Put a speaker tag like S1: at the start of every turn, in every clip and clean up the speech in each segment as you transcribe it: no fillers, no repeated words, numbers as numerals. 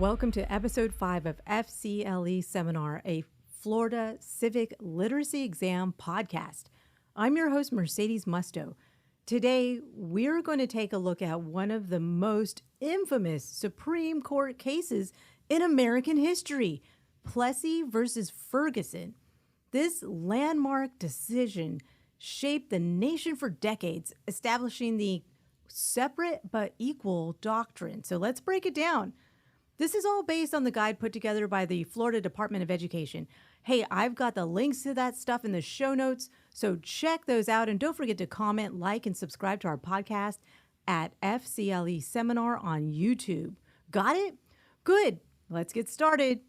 S1: Welcome to episode 5 of FCLE Seminar, a Florida Civic Literacy Exam podcast. I'm your host, Mercedes Musto. Today, we're going to take a look at one of the most infamous Supreme Court cases in American history, Plessy versus Ferguson. This landmark decision shaped the nation for decades, establishing the separate but equal doctrine. So let's break it down. This is all based on the guide put together by the Florida Department of Education. Hey, I've got the links to that stuff in the show notes, so check those out. And don't forget to comment, like, and subscribe to our podcast at FCLE Seminar on YouTube. Got it? Good. Let's get started.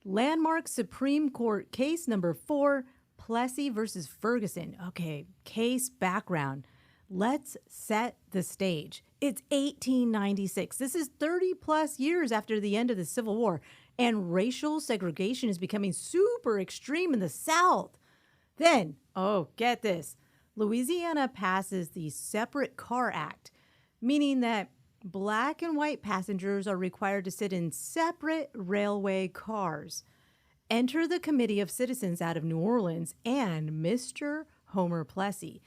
S1: Landmark Supreme Court case number 4, Plessy versus Ferguson. Okay, case background. Let's set the stage. It's 1896. This is 30 plus years after the end of the Civil War, and racial segregation is becoming super extreme in the South. Then, get this, Louisiana passes the Separate Car Act, meaning that black and white passengers are required to sit in separate railway cars. Enter the Committee of Citizens out of New Orleans and Mr. Homer Plessy,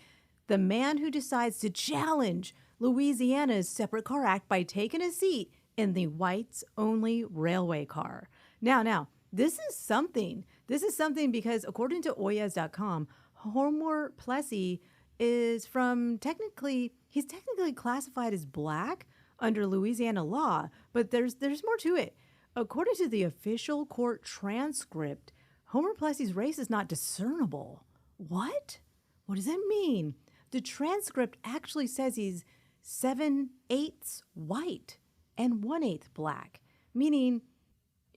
S1: the man who decides to challenge Louisiana's Separate Car Act by taking a seat in the whites-only railway car. Now, this is something. This is something because according to oyez.com, Homer Plessy is he's technically classified as black under Louisiana law, but there's more to it. According to the official court transcript, Homer Plessy's race is not discernible. What? What does that mean? The transcript actually says he's 7/8 white and 1/8 black, meaning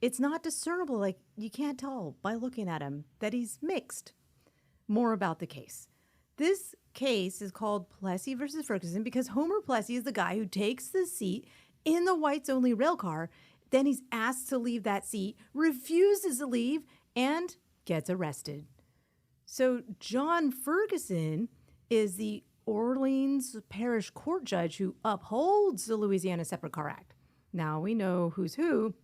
S1: it's not discernible. Like, you can't tell by looking at him that he's mixed. More about the case. This case is called Plessy versus Ferguson because Homer Plessy is the guy who takes the seat in the whites-only rail car. Then he's asked to leave that seat, refuses to leave, and gets arrested. So John Ferguson is the Orleans Parish Court judge who upholds the Louisiana Separate Car Act. Now we know who's who.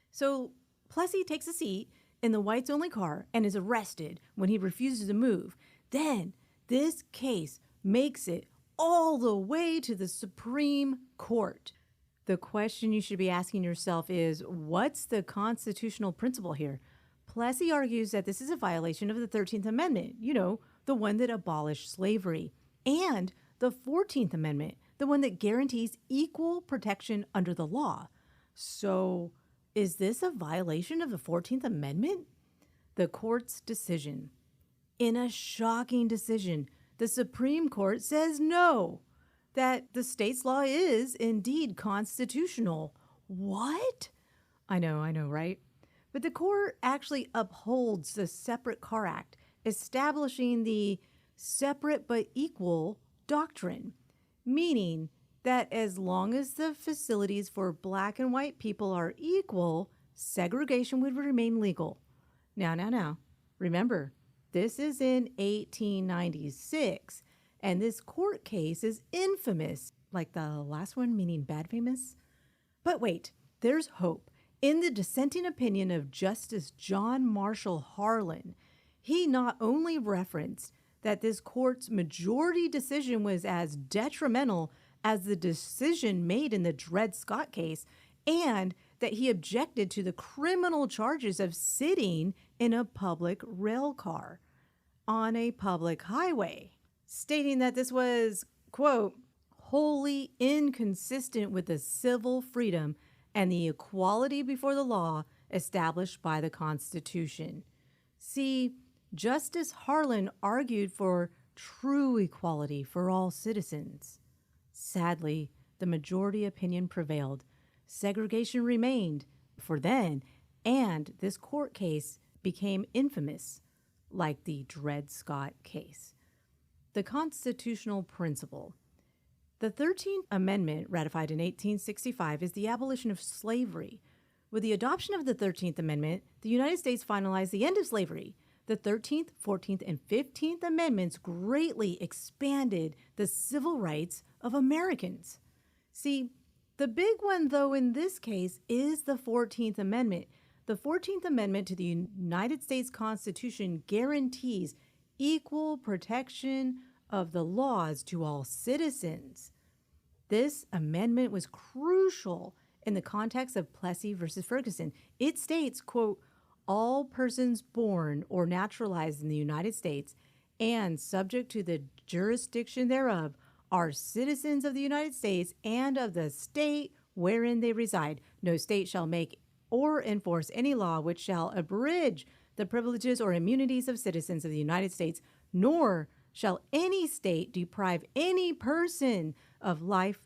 S1: So Plessy takes a seat in the whites-only car and is arrested when he refuses to move. Then this case makes it all the way to the Supreme Court. The question you should be asking yourself is, what's the constitutional principle here? Plessy argues that this is a violation of the 13th Amendment, the one that abolished slavery, and the 14th Amendment, the one that guarantees equal protection under the law. So, is this a violation of the 14th Amendment? The court's decision. In a shocking decision, the Supreme Court says no, that the state's law is indeed constitutional. What? I know, right? But the court actually upholds the Separate Car Act, establishing the separate but equal doctrine, meaning that as long as the facilities for black and white people are equal, segregation would remain legal. Now. Remember, this is in 1896, and this court case is infamous, like the last one, meaning bad famous. But wait, there's hope. In the dissenting opinion of Justice John Marshall Harlan, he not only referenced that this court's majority decision was as detrimental as the decision made in the Dred Scott case, and that he objected to the criminal charges of sitting in a public rail car on a public highway, stating that this was, quote, wholly inconsistent with the civil freedom and the equality before the law established by the Constitution. See, Justice Harlan argued for true equality for all citizens. Sadly, the majority opinion prevailed. Segregation remained for then, and this court case became infamous, like the Dred Scott case. The constitutional principle. The 13th Amendment, ratified in 1865, is the abolition of slavery. With the adoption of the 13th Amendment, the United States finalized the end of slavery. The 13th, 14th, and 15th Amendments greatly expanded the civil rights of Americans. See, the The big one, though, in this case is the 14th Amendment. The 14th Amendment to the United States Constitution guarantees equal protection of the laws to all citizens. This amendment was crucial in the context of Plessy versus Ferguson. It states, quote, all persons born or naturalized in the United States and subject to the jurisdiction thereof are citizens of the United States and of the state wherein they reside. No state shall make or enforce any law which shall abridge the privileges or immunities of citizens of the United States, nor shall any state deprive any person of life,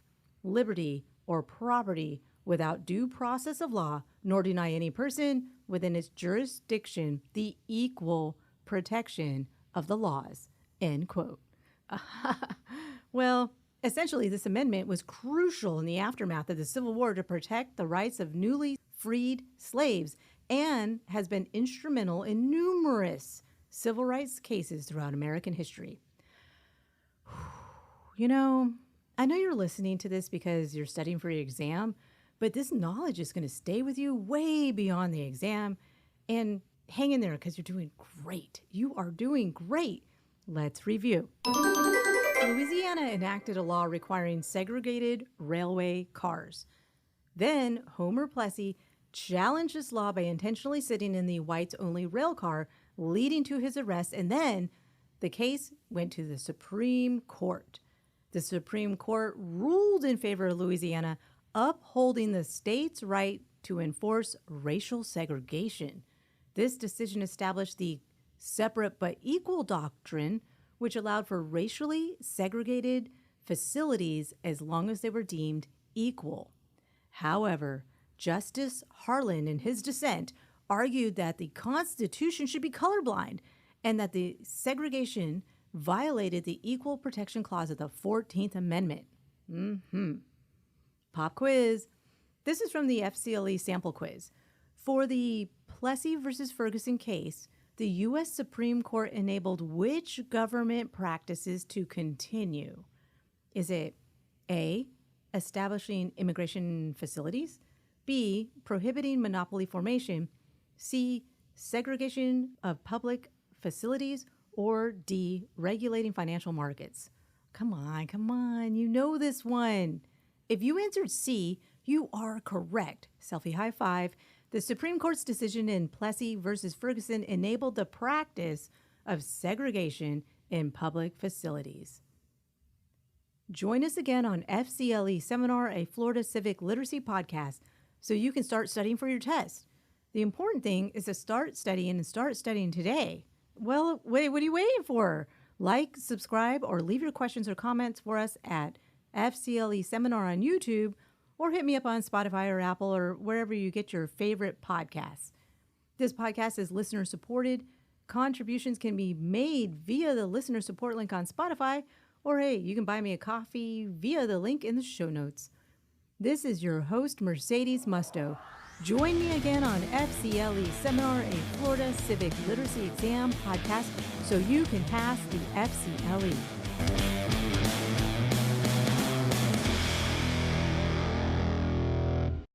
S1: liberty, or property without due process of law, nor deny any person within its jurisdiction the equal protection of the laws, end quote. Well, essentially, this amendment was crucial in the aftermath of the Civil War to protect the rights of newly freed slaves and has been instrumental in numerous civil rights cases throughout American history. You know, I know you're listening to this because you're studying for your exam, but this knowledge is going to stay with you way beyond the exam. And hang in there because you're doing great. You are doing great. Let's review. Louisiana enacted a law requiring segregated railway cars. Then Homer Plessy challenged this law by intentionally sitting in the whites-only rail car, leading to his arrest, and then the case went to the Supreme Court. The Supreme Court ruled in favor of Louisiana, upholding the state's right to enforce racial segregation. This decision established the separate but equal doctrine, which allowed for racially segregated facilities as long as they were deemed equal. However, Justice Harlan, in his dissent, argued that the Constitution should be colorblind and that the segregation violated the Equal Protection Clause of the 14th Amendment. Pop quiz. This is from the FCLE sample quiz. For the Plessy versus Ferguson case, the U.S. Supreme Court enabled which government practices to continue? Is it A, establishing immigration facilities, B, prohibiting monopoly formation, C, segregation of public facilities, or D, regulating financial markets? Come on, you know this one. If you answered C, you are correct. Selfie high five. The Supreme Court's decision in Plessy versus Ferguson enabled the practice of segregation in public facilities. Join us again on FCLE Seminar, a Florida Civic Literacy podcast, so you can start studying for your test. The important thing is to start studying today. Well, wait, what are you waiting for? Like, subscribe, or leave your questions or comments for us at FCLE Seminar on YouTube, or hit me up on Spotify or Apple or wherever you get your favorite podcasts. This podcast is listener supported. Contributions can be made via the listener support link on Spotify, or hey, you can buy me a coffee via the link in the show notes. This is your host, Mercedes Musto. Join me again on FCLE Seminar, a Florida Civic Literacy Exam podcast, so you can pass the FCLE.